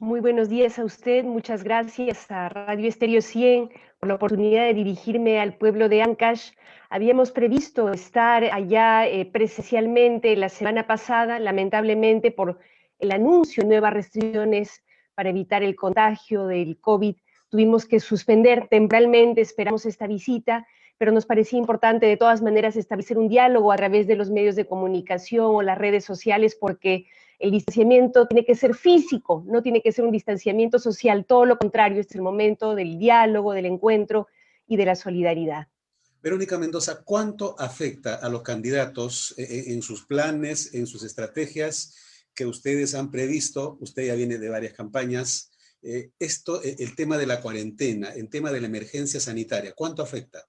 Muy buenos días a usted, muchas gracias a Radio Estéreo 100 por la oportunidad de dirigirme al pueblo de Ancash. Habíamos previsto estar allá presencialmente la semana pasada, lamentablemente por el anuncio de nuevas restricciones para evitar el contagio del COVID, tuvimos que suspender temporalmente, esperamos esta visita, pero nos parecía importante de todas maneras establecer un diálogo a través de los medios de comunicación o las redes sociales porque el distanciamiento tiene que ser físico, no tiene que ser un distanciamiento social, todo lo contrario, este es el momento del diálogo, del encuentro y de la solidaridad. Verónica Mendoza, ¿cuánto afecta a los candidatos en sus planes, en sus estrategias que ustedes han previsto? Usted ya viene de varias campañas. El tema de la cuarentena, el tema de la emergencia sanitaria, ¿cuánto afecta?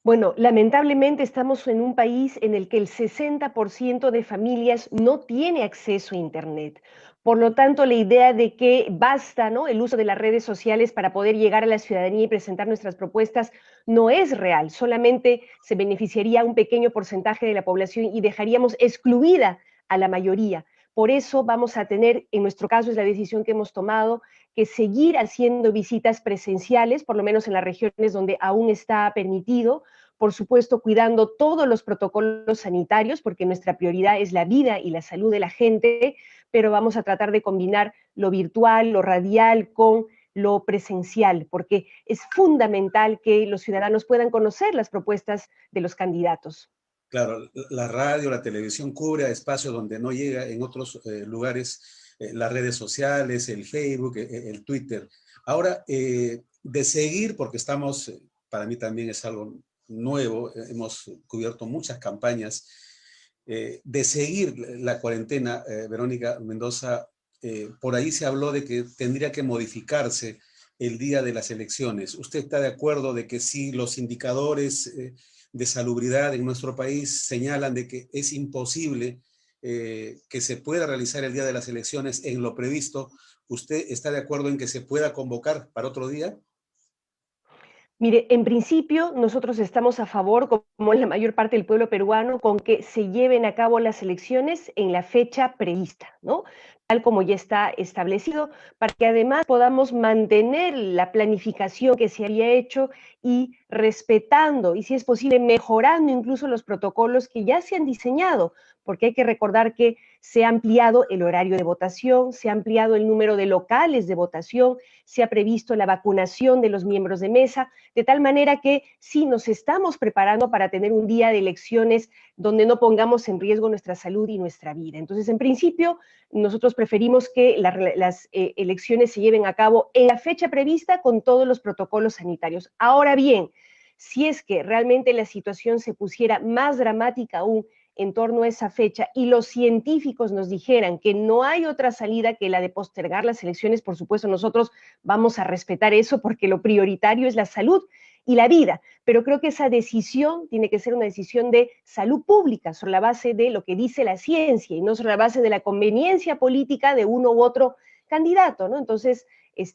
Bueno, lamentablemente estamos en un país en el que el 60% de familias no tiene acceso a Internet. Por lo tanto, la idea de que basta, ¿no?, el uso de las redes sociales para poder llegar a la ciudadanía y presentar nuestras propuestas no es real. Solamente se beneficiaría a un pequeño porcentaje de la población y dejaríamos excluida a la mayoría. Por eso vamos a tener, en nuestro caso es la decisión que hemos tomado, que seguir haciendo visitas presenciales, por lo menos en las regiones donde aún está permitido, por supuesto cuidando todos los protocolos sanitarios, porque nuestra prioridad es la vida y la salud de la gente, pero vamos a tratar de combinar lo virtual, lo radial con lo presencial, porque es fundamental que los ciudadanos puedan conocer las propuestas de los candidatos. Claro, la radio, la televisión cubre a espacios donde no llega en otros lugares, las redes sociales, el Facebook, el Twitter. Ahora, de seguir, porque estamos, para mí también es algo nuevo, hemos cubierto muchas campañas, de seguir la cuarentena, Verónica Mendoza, por ahí se habló de que tendría que modificarse el día de las elecciones. ¿Usted está de acuerdo de que si los indicadores de salubridad en nuestro país señalan de que es imposible que se pueda realizar el día de las elecciones en lo previsto, usted está de acuerdo en que se pueda convocar para otro día? Mire, en principio nosotros estamos a favor, como la mayor parte del pueblo peruano, con que se lleven a cabo las elecciones en la fecha prevista, ¿no? Tal como ya está establecido, para que además podamos mantener la planificación que se había hecho y respetando, y si es posible, mejorando incluso los protocolos que ya se han diseñado, porque hay que recordar que se ha ampliado el horario de votación, se ha ampliado el número de locales de votación, se ha previsto la vacunación de los miembros de mesa, de tal manera que sí nos estamos preparando para tener un día de elecciones donde no pongamos en riesgo nuestra salud y nuestra vida. Entonces, en principio, nosotros preferimos que las elecciones se lleven a cabo en la fecha prevista con todos los protocolos sanitarios. Ahora bien, si es que realmente la situación se pusiera más dramática aún en torno a esa fecha y los científicos nos dijeran que no hay otra salida que la de postergar las elecciones, por supuesto nosotros vamos a respetar eso porque lo prioritario es la salud y la vida, pero creo que esa decisión tiene que ser una decisión de salud pública sobre la base de lo que dice la ciencia y no sobre la base de la conveniencia política de uno u otro candidato, ¿no? Entonces,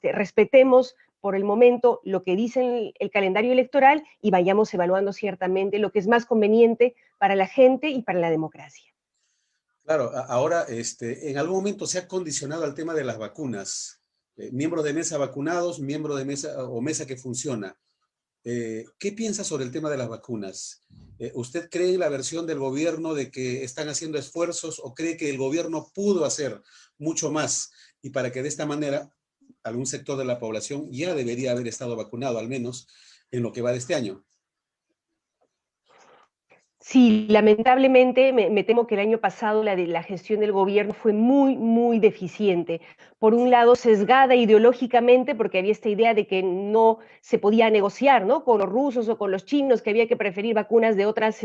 respetemos por el momento lo que dice el calendario electoral y vayamos evaluando ciertamente lo que es más conveniente para la gente y para la democracia. Claro, ahora en algún momento se ha condicionado al tema de las vacunas. Miembros de mesa vacunados, miembro de mesa o mesa que funciona. ¿Qué piensa sobre el tema de las vacunas? ¿Usted cree en la versión del gobierno de que están haciendo esfuerzos o cree que el gobierno pudo hacer mucho más y para que de esta manera algún sector de la población ya debería haber estado vacunado, al menos en lo que va de este año? Sí, lamentablemente me temo que el año pasado la gestión del gobierno fue muy, muy deficiente. Por un lado, sesgada ideológicamente, porque había esta idea de que no se podía negociar, ¿no?, con los rusos o con los chinos, que había que preferir vacunas de otras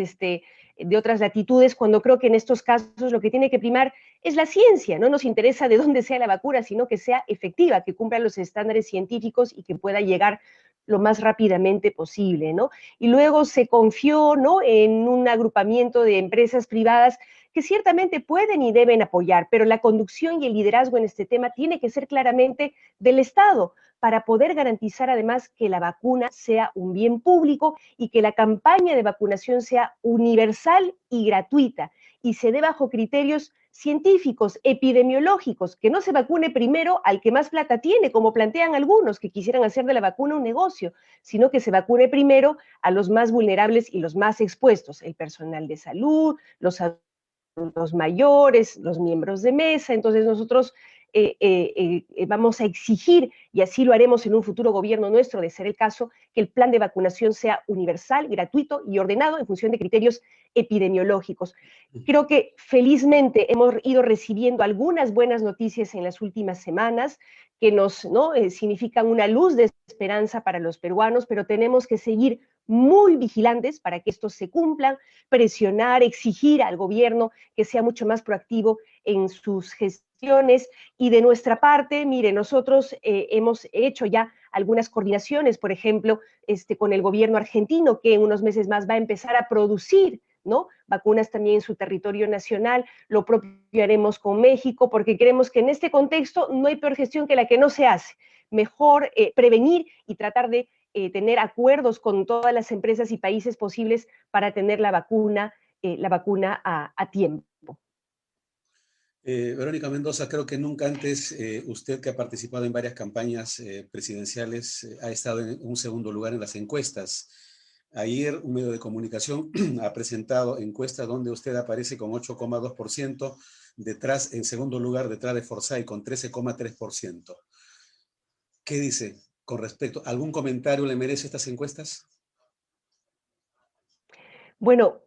latitudes, cuando creo que en estos casos lo que tiene que primar es la ciencia. No nos interesa de dónde sea la vacuna, sino que sea efectiva, que cumpla los estándares científicos y que pueda llegar lo más rápidamente posible, ¿no? Y luego se confió, ¿no?, en un agrupamiento de empresas privadas que ciertamente pueden y deben apoyar, pero la conducción y el liderazgo en este tema tiene que ser claramente del Estado para poder garantizar además que la vacuna sea un bien público y que la campaña de vacunación sea universal y gratuita y se dé bajo criterios científicos, epidemiológicos, que no se vacune primero al que más plata tiene, como plantean algunos que quisieran hacer de la vacuna un negocio, sino que se vacune primero a los más vulnerables y los más expuestos, el personal de salud, los adultos mayores, los miembros de mesa. Entonces nosotros vamos a exigir, y así lo haremos en un futuro gobierno nuestro, de ser el caso, que el plan de vacunación sea universal, gratuito y ordenado en función de criterios epidemiológicos. Creo que felizmente hemos ido recibiendo algunas buenas noticias en las últimas semanas que nos, ¿no? Significan una luz de esperanza para los peruanos, pero tenemos que seguir muy vigilantes para que estos se cumplan, presionar, exigir al gobierno que sea mucho más proactivo en sus gestiones. Y de nuestra parte, mire, nosotros hemos hecho ya algunas coordinaciones, por ejemplo, con el gobierno argentino, que en unos meses más va a empezar a producir, ¿no?, vacunas también en su territorio nacional. Lo propio haremos con México, porque creemos que en este contexto no hay peor gestión que la que no se hace. Mejor prevenir y tratar de tener acuerdos con todas las empresas y países posibles para tener la vacuna a tiempo. Verónica Mendoza, creo que nunca antes usted, que ha participado en varias campañas presidenciales, ha estado en un segundo lugar en las encuestas. Ayer un medio de comunicación ha presentado encuestas donde usted aparece con 8,2%, detrás, en segundo lugar, detrás de Forsyth con 13,3%. ¿Qué dice con respecto? ¿Algún comentario le merece estas encuestas? Bueno,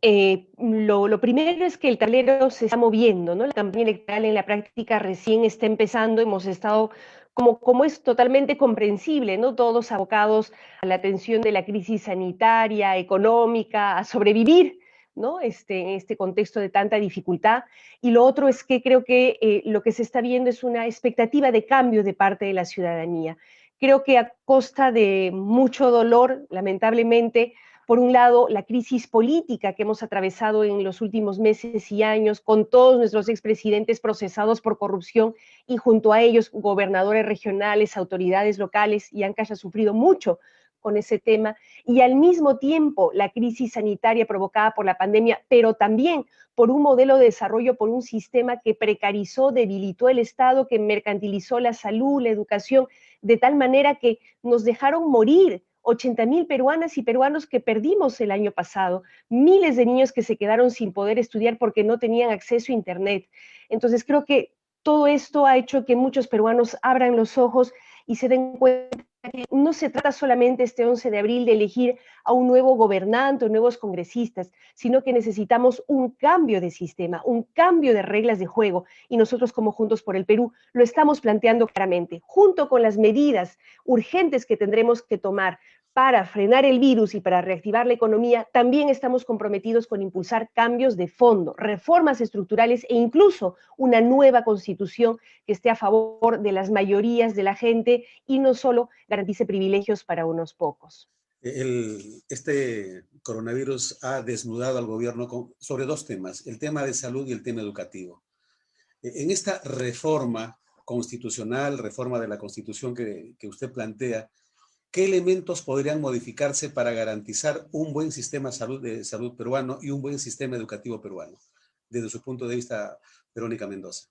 lo primero es que el tablero se está moviendo, ¿no? La campaña electoral en la práctica recién está empezando, hemos estado, como es totalmente comprensible, ¿no?, todos abocados a la atención de la crisis sanitaria, económica, a sobrevivir, ¿no?, en este contexto de tanta dificultad. Y lo otro es que creo que lo que se está viendo es una expectativa de cambio de parte de la ciudadanía. Creo que a costa de mucho dolor, lamentablemente, por un lado, la crisis política que hemos atravesado en los últimos meses y años, con todos nuestros expresidentes procesados por corrupción y junto a ellos gobernadores regionales, autoridades locales, y Ancash ha sufrido mucho con ese tema, y al mismo tiempo la crisis sanitaria provocada por la pandemia, pero también por un modelo de desarrollo, por un sistema que precarizó, debilitó el Estado, que mercantilizó la salud, la educación, de tal manera que nos dejaron morir 80,000 peruanas y peruanos que perdimos el año pasado, miles de niños que se quedaron sin poder estudiar porque no tenían acceso a Internet. Entonces creo que todo esto ha hecho que muchos peruanos abran los ojos y se den cuenta que no se trata solamente este 11 de abril de elegir a un nuevo gobernante o nuevos congresistas, sino que necesitamos un cambio de sistema, un cambio de reglas de juego, y nosotros como Juntos por el Perú lo estamos planteando claramente, junto con las medidas urgentes que tendremos que tomar para frenar el virus y para reactivar la economía. También estamos comprometidos con impulsar cambios de fondo, reformas estructurales e incluso una nueva constitución que esté a favor de las mayorías de la gente y no solo garantice privilegios para unos pocos. Este coronavirus ha desnudado al gobierno sobre dos temas, el tema de salud y el tema educativo. En esta reforma constitucional, reforma de la Constitución que usted plantea, ¿qué elementos podrían modificarse para garantizar un buen sistema de salud peruano y un buen sistema educativo peruano? Desde su punto de vista, Verónica Mendoza.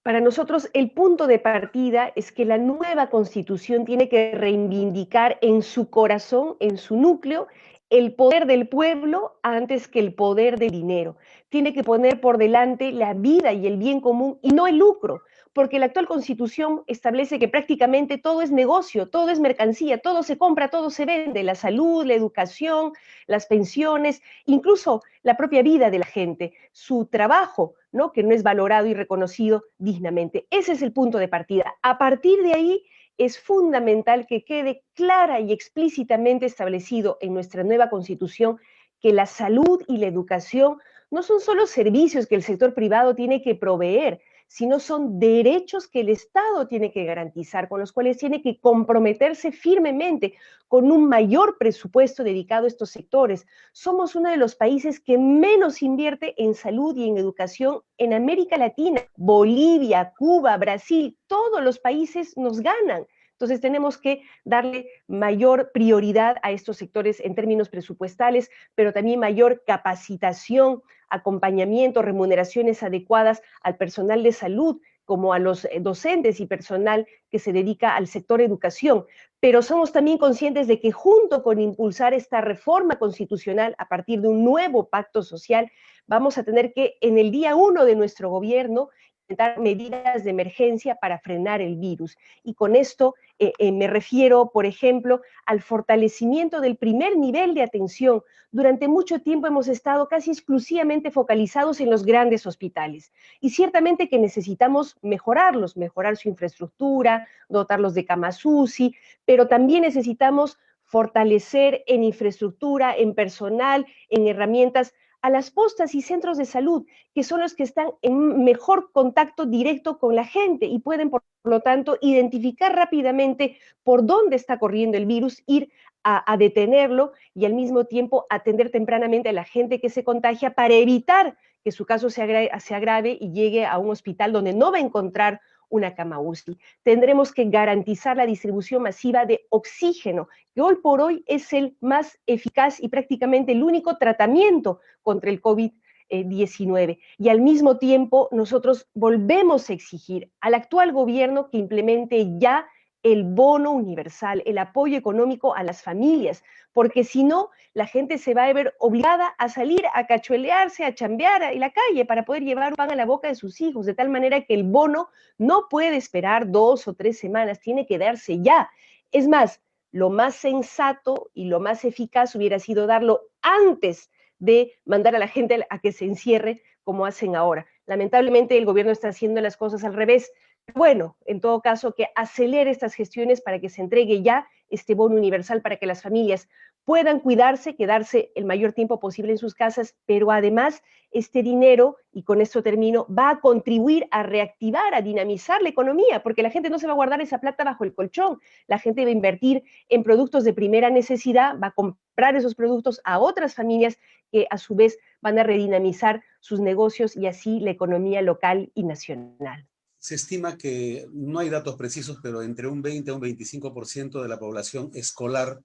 Para nosotros, el punto de partida es que la nueva Constitución tiene que reivindicar en su corazón, en su núcleo, el poder del pueblo antes que el poder del dinero. Tiene que poner por delante la vida y el bien común y no el lucro, porque la actual Constitución establece que prácticamente todo es negocio, todo es mercancía, todo se compra, todo se vende, la salud, la educación, las pensiones, incluso la propia vida de la gente, su trabajo, ¿no?, que no es valorado y reconocido dignamente. Ese es el punto de partida. A partir de ahí es fundamental que quede clara y explícitamente establecido en nuestra nueva Constitución que la salud y la educación no son solo servicios que el sector privado tiene que proveer, sino son derechos que el Estado tiene que garantizar, con los cuales tiene que comprometerse firmemente con un mayor presupuesto dedicado a estos sectores. Somos uno de los países que menos invierte en salud y en educación en América Latina. Bolivia, Cuba, Brasil, todos los países nos ganan. Entonces tenemos que darle mayor prioridad a estos sectores en términos presupuestales, pero también mayor capacitación, acompañamiento, remuneraciones adecuadas al personal de salud, como a los docentes y personal que se dedica al sector educación. Pero somos también conscientes de que junto con impulsar esta reforma constitucional a partir de un nuevo pacto social, vamos a tener que en el día 1 de nuestro gobierno implementar medidas de emergencia para frenar el virus. Y con esto me refiero, por ejemplo, al fortalecimiento del primer nivel de atención. Durante mucho tiempo hemos estado casi exclusivamente focalizados en los grandes hospitales y ciertamente que necesitamos mejorarlos, mejorar su infraestructura, dotarlos de camas UCI, pero también necesitamos fortalecer en infraestructura, en personal, en herramientas a las postas y centros de salud, que son los que están en mejor contacto directo con la gente y pueden, por lo tanto, identificar rápidamente por dónde está corriendo el virus, ir a detenerlo y al mismo tiempo atender tempranamente a la gente que se contagia para evitar que su caso se agrave y llegue a un hospital donde no va a encontrar una cama UCI. Tendremos que garantizar la distribución masiva de oxígeno, que hoy por hoy es el más eficaz y prácticamente el único tratamiento contra el COVID-19. Y al mismo tiempo, nosotros volvemos a exigir al actual gobierno que implemente ya el bono universal, el apoyo económico a las familias, porque si no, la gente se va a ver obligada a salir a cachuelearse, a chambear en la calle para poder llevar pan a la boca de sus hijos, de tal manera que el bono no puede esperar 2 o 3 semanas, tiene que darse ya. Es más, lo más sensato y lo más eficaz hubiera sido darlo antes de mandar a la gente a que se encierre como hacen ahora. Lamentablemente el gobierno está haciendo las cosas al revés. Bueno, en todo caso, que acelere estas gestiones para que se entregue ya este bono universal para que las familias puedan cuidarse, quedarse el mayor tiempo posible en sus casas, pero además este dinero, y con esto termino, va a contribuir a reactivar, a dinamizar la economía, porque la gente no se va a guardar esa plata bajo el colchón, la gente va a invertir en productos de primera necesidad, va a comprar esos productos a otras familias que a su vez van a redinamizar sus negocios y así la economía local y nacional. Se estima que no hay datos precisos, pero entre un 20 a un 25% de la población escolar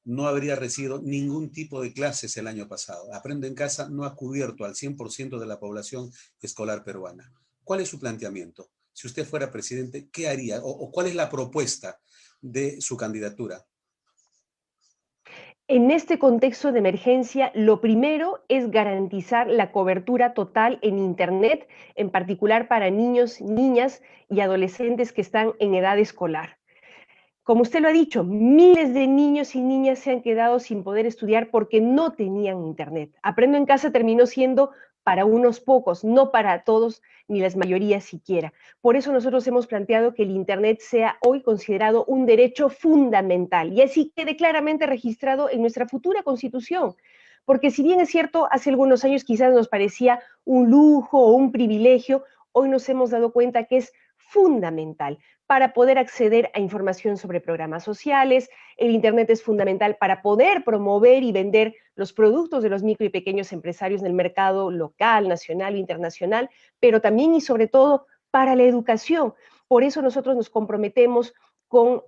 no habría recibido ningún tipo de clases el año pasado. Aprende en Casa no ha cubierto al 100% de la población escolar peruana. ¿Cuál es su planteamiento? Si usted fuera presidente, ¿qué haría? ¿O cuál es la propuesta de su candidatura? En este contexto de emergencia, lo primero es garantizar la cobertura total en Internet, en particular para niños, niñas y adolescentes que están en edad escolar. Como usted lo ha dicho, miles de niños y niñas se han quedado sin poder estudiar porque no tenían Internet. Aprendo en Casa terminó siendo para unos pocos, no para todos ni las mayorías siquiera. Por eso nosotros hemos planteado que el Internet sea hoy considerado un derecho fundamental y así quede claramente registrado en nuestra futura Constitución. Porque si bien es cierto, hace algunos años quizás nos parecía un lujo o un privilegio, hoy nos hemos dado cuenta que es fundamental para poder acceder a información sobre programas sociales. El Internet es fundamental para poder promover y vender los productos de los micro y pequeños empresarios en el mercado local, nacional e internacional, pero también y sobre todo para la educación. Por eso nosotros nos comprometemos con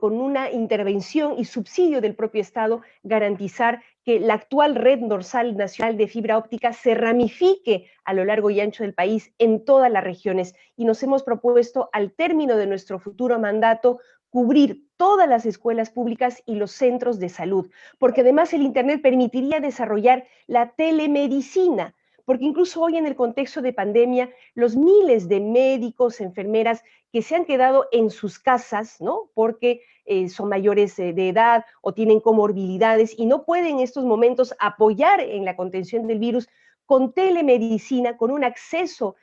una intervención y subsidio del propio Estado, garantizar que la actual red dorsal nacional de fibra óptica se ramifique a lo largo y ancho del país en todas las regiones. Y nos hemos propuesto, al término de nuestro futuro mandato, cubrir todas las escuelas públicas y los centros de salud, porque además el Internet permitiría desarrollar la telemedicina, porque incluso hoy en el contexto de pandemia, los miles de médicos, enfermeras que se han quedado en sus casas, ¿no? Porque son mayores de edad o tienen comorbilidades y no pueden en estos momentos apoyar en la contención del virus, con telemedicina, con un acceso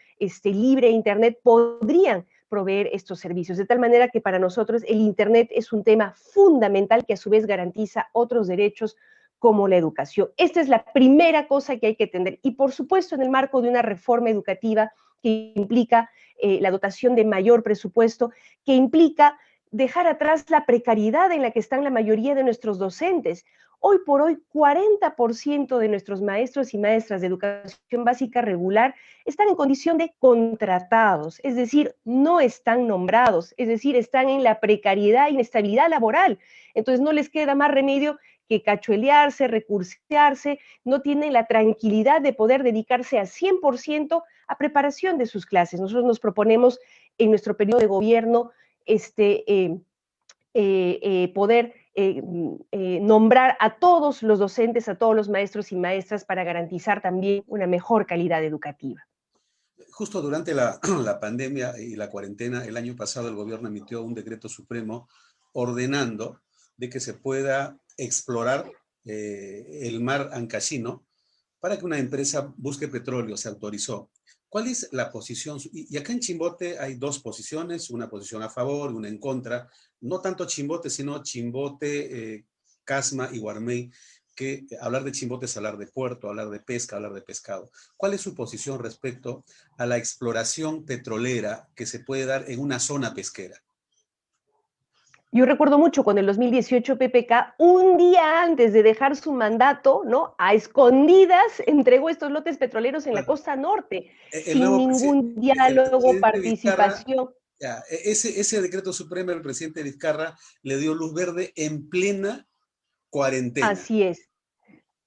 libre a Internet, podrían proveer estos servicios. De tal manera que para nosotros el Internet es un tema fundamental que a su vez garantiza otros derechos como la educación. Esta es la primera cosa que hay que atender. Y por supuesto, en el marco de una reforma educativa que implica la dotación de mayor presupuesto, que implica dejar atrás la precariedad en la que están la mayoría de nuestros docentes. Hoy por hoy, 40% de nuestros maestros y maestras de educación básica regular están en condición de contratados, es decir, no están nombrados, es decir, están en la precariedad e inestabilidad laboral. Entonces no les queda más remedio que cachuelearse, recursearse, no tienen la tranquilidad de poder dedicarse a 100% a preparación de sus clases. Nosotros nos proponemos en nuestro periodo de gobierno poder nombrar a todos los docentes, a todos los maestros y maestras para garantizar también una mejor calidad educativa. Justo durante la pandemia y la cuarentena, el año pasado el gobierno emitió un decreto supremo ordenando de que se pueda explorar el mar Ancashino para que una empresa busque petróleo, se autorizó. ¿Cuál es la posición? Y acá en Chimbote hay dos posiciones, una posición a favor, una en contra. No tanto Chimbote, sino Chimbote, Casma y Guarmey, que hablar de Chimbote es hablar de puerto, hablar de pesca, hablar de pescado. ¿Cuál es su posición respecto a la exploración petrolera que se puede dar en una zona pesquera? Yo recuerdo mucho cuando en el 2018 PPK, un día antes de dejar su mandato, ¿no? A escondidas entregó estos lotes petroleros en la Bueno, costa norte, el sin nuevo ningún el diálogo, presidente Vizcarra, participación. ya, ese decreto supremo del presidente Vizcarra le dio luz verde en plena cuarentena. Así es.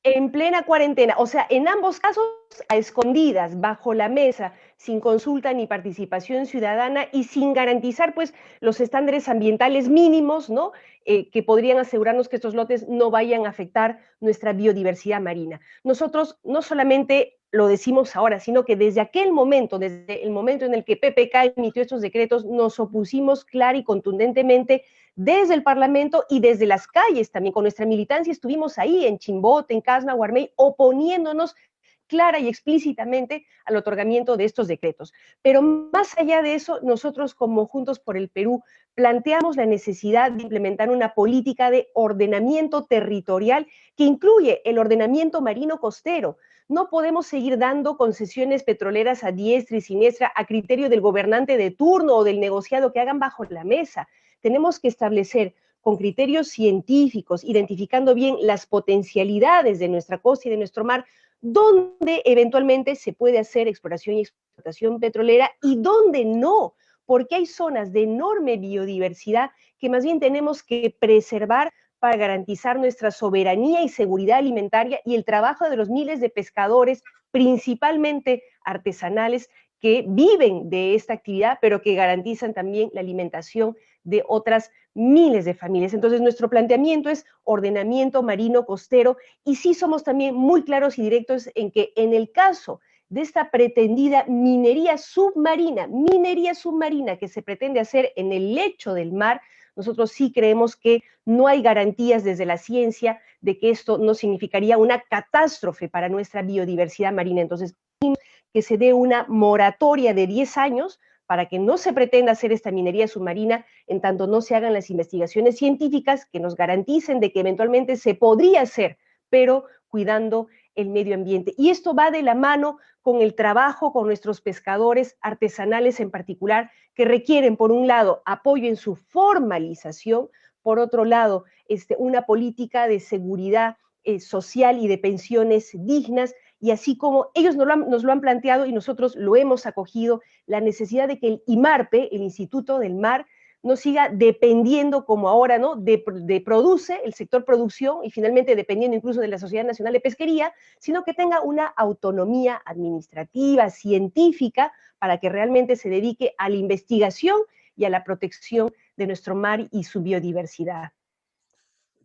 En plena cuarentena, o sea, en ambos casos a escondidas, bajo la mesa, sin consulta ni participación ciudadana y sin garantizar pues los estándares ambientales mínimos, ¿no? Que podrían asegurarnos que estos lotes no vayan a afectar nuestra biodiversidad marina. Nosotros no solamente lo decimos ahora, sino que desde aquel momento, desde el momento en el que PPK emitió estos decretos, nos opusimos clara y contundentemente desde el Parlamento y desde las calles también, con nuestra militancia estuvimos ahí en Chimbote, en Casma, Guarmey, oponiéndonos clara y explícitamente al otorgamiento de estos decretos. Pero más allá de eso, nosotros como Juntos por el Perú planteamos la necesidad de implementar una política de ordenamiento territorial que incluye el ordenamiento marino costero. No podemos seguir dando concesiones petroleras a diestra y siniestra a criterio del gobernante de turno o del negociado que hagan bajo la mesa. Tenemos que establecer con criterios científicos, identificando bien las potencialidades de nuestra costa y de nuestro mar, donde eventualmente se puede hacer exploración y explotación petrolera y donde no, porque hay zonas de enorme biodiversidad que más bien tenemos que preservar para garantizar nuestra soberanía y seguridad alimentaria y el trabajo de los miles de pescadores, principalmente artesanales, que viven de esta actividad, pero que garantizan también la alimentación de otras miles de familias. Entonces, nuestro planteamiento es ordenamiento marino costero y sí somos también muy claros y directos en que en el caso de esta pretendida minería submarina que se pretende hacer en el lecho del mar, nosotros sí creemos que no hay garantías desde la ciencia de que esto no significaría una catástrofe para nuestra biodiversidad marina. Entonces, que se dé una moratoria de 10 años para que no se pretenda hacer esta minería submarina en tanto no se hagan las investigaciones científicas que nos garanticen de que eventualmente se podría hacer, pero cuidando el medio ambiente. Y esto va de la mano con el trabajo con nuestros pescadores artesanales en particular, que requieren, por un lado, apoyo en su formalización, por otro lado, una política de seguridad social y de pensiones dignas, y así como ellos nos lo han planteado y nosotros lo hemos acogido, la necesidad de que el IMARPE, el Instituto del Mar, no siga dependiendo como ahora, ¿no? De produce, el sector producción, y finalmente dependiendo incluso de la Sociedad Nacional de Pesquería, sino que tenga una autonomía administrativa, científica, para que realmente se dedique a la investigación y a la protección de nuestro mar y su biodiversidad.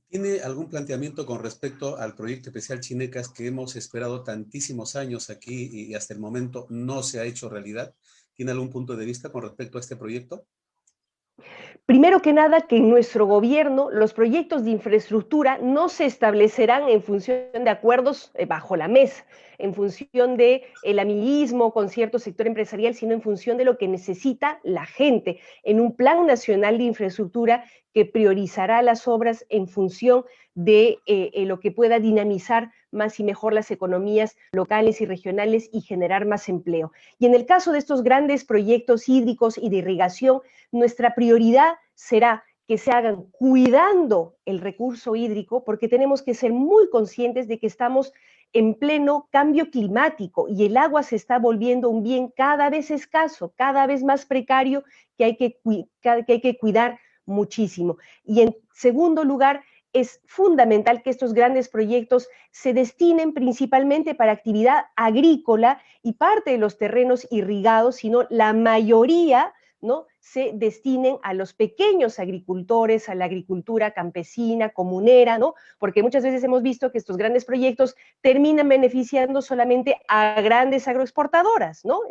¿Tiene algún planteamiento con respecto al proyecto especial Chinecas que hemos esperado tantísimos años aquí y hasta el momento no se ha hecho realidad? ¿Tiene algún punto de vista con respecto a este proyecto? Primero que nada, que en nuestro gobierno los proyectos de infraestructura no se establecerán en función de acuerdos bajo la mesa, en función de el amiguismo con cierto sector empresarial, sino en función de lo que necesita la gente, en un plan nacional de infraestructura que priorizará las obras en función de lo que pueda dinamizar más y mejor las economías locales y regionales y generar más empleo. Y en el caso de estos grandes proyectos hídricos y de irrigación, nuestra prioridad será que se hagan cuidando el recurso hídrico, porque tenemos que ser muy conscientes de que estamos en pleno cambio climático y el agua se está volviendo un bien cada vez escaso, cada vez más precario, que hay que cuidar muchísimo. Y en segundo lugar, es fundamental que estos grandes proyectos se destinen principalmente para actividad agrícola y parte de los terrenos irrigados, sino la mayoría, ¿no?, se destinen a los pequeños agricultores, a la agricultura campesina, comunera, ¿no? Porque muchas veces hemos visto que estos grandes proyectos terminan beneficiando solamente a grandes agroexportadoras, ¿no?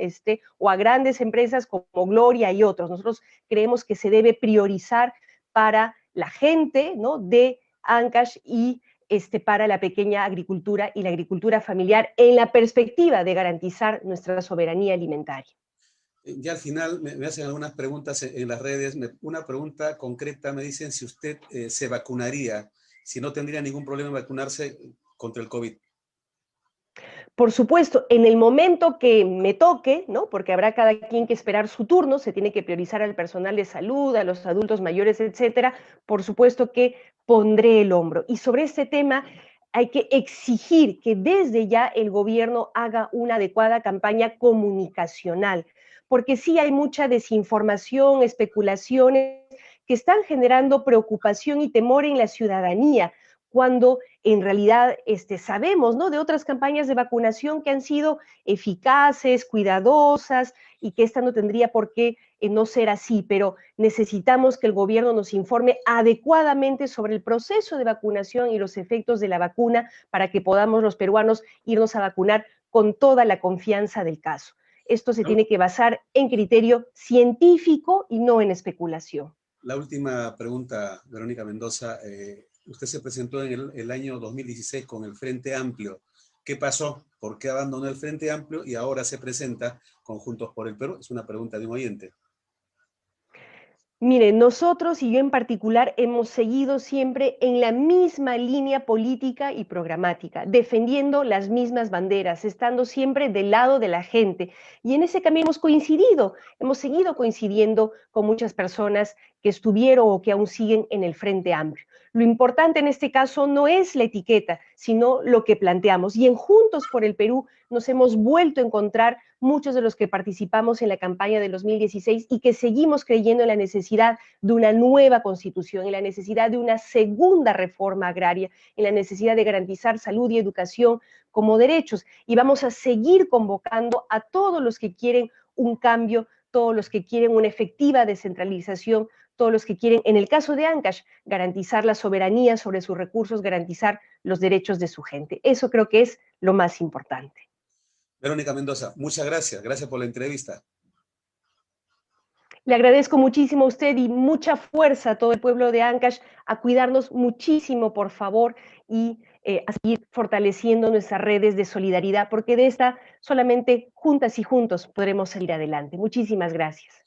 O a grandes empresas como Gloria y otros. Nosotros creemos que se debe priorizar para la gente, ¿no?, de Ancash y para la pequeña agricultura y la agricultura familiar en la perspectiva de garantizar nuestra soberanía alimentaria. Ya al final me hacen algunas preguntas en las redes. Una pregunta concreta, me dicen si usted se vacunaría, si no tendría ningún problema en vacunarse contra el COVID. Por supuesto, en el momento que me toque, ¿no?, porque habrá cada quien que esperar su turno, se tiene que priorizar al personal de salud, a los adultos mayores, etcétera, por supuesto que pondré el hombro. Y sobre este tema hay que exigir que desde ya el gobierno haga una adecuada campaña comunicacional, porque sí hay mucha desinformación, especulaciones que están generando preocupación y temor en la ciudadanía, cuando en realidad sabemos, ¿no?, de otras campañas de vacunación que han sido eficaces, cuidadosas, y que esta no tendría por qué no ser así, pero necesitamos que el gobierno nos informe adecuadamente sobre el proceso de vacunación y los efectos de la vacuna para que podamos los peruanos irnos a vacunar con toda la confianza del caso. Esto se tiene que basar en criterio científico y no en especulación. La última pregunta, Verónica Mendoza. Usted se presentó en el año 2016 con el Frente Amplio. ¿Qué pasó? ¿Por qué abandonó el Frente Amplio y ahora se presenta con Juntos por el Perú? Es una pregunta de un oyente. Mire, nosotros y yo en particular hemos seguido siempre en la misma línea política y programática, defendiendo las mismas banderas, estando siempre del lado de la gente. Y en ese camino hemos seguido coincidiendo con muchas personas que estuvieron o que aún siguen en el Frente Amplio. Lo importante en este caso no es la etiqueta, sino lo que planteamos. Y en Juntos por el Perú nos hemos vuelto a encontrar muchos de los que participamos en la campaña de 2016 y que seguimos creyendo en la necesidad de una nueva constitución, en la necesidad de una segunda reforma agraria, en la necesidad de garantizar salud y educación como derechos. Y vamos a seguir convocando a todos los que quieren un cambio, todos los que quieren una efectiva descentralización, todos los que quieren, en el caso de Ancash, garantizar la soberanía sobre sus recursos, garantizar los derechos de su gente. Eso creo que es lo más importante. Verónica Mendoza, muchas gracias. Gracias por la entrevista. Le agradezco muchísimo a usted y mucha fuerza a todo el pueblo de Ancash a cuidarnos muchísimo, por favor, y a seguir fortaleciendo nuestras redes de solidaridad, porque de esta solamente juntas y juntos podremos salir adelante. Muchísimas gracias.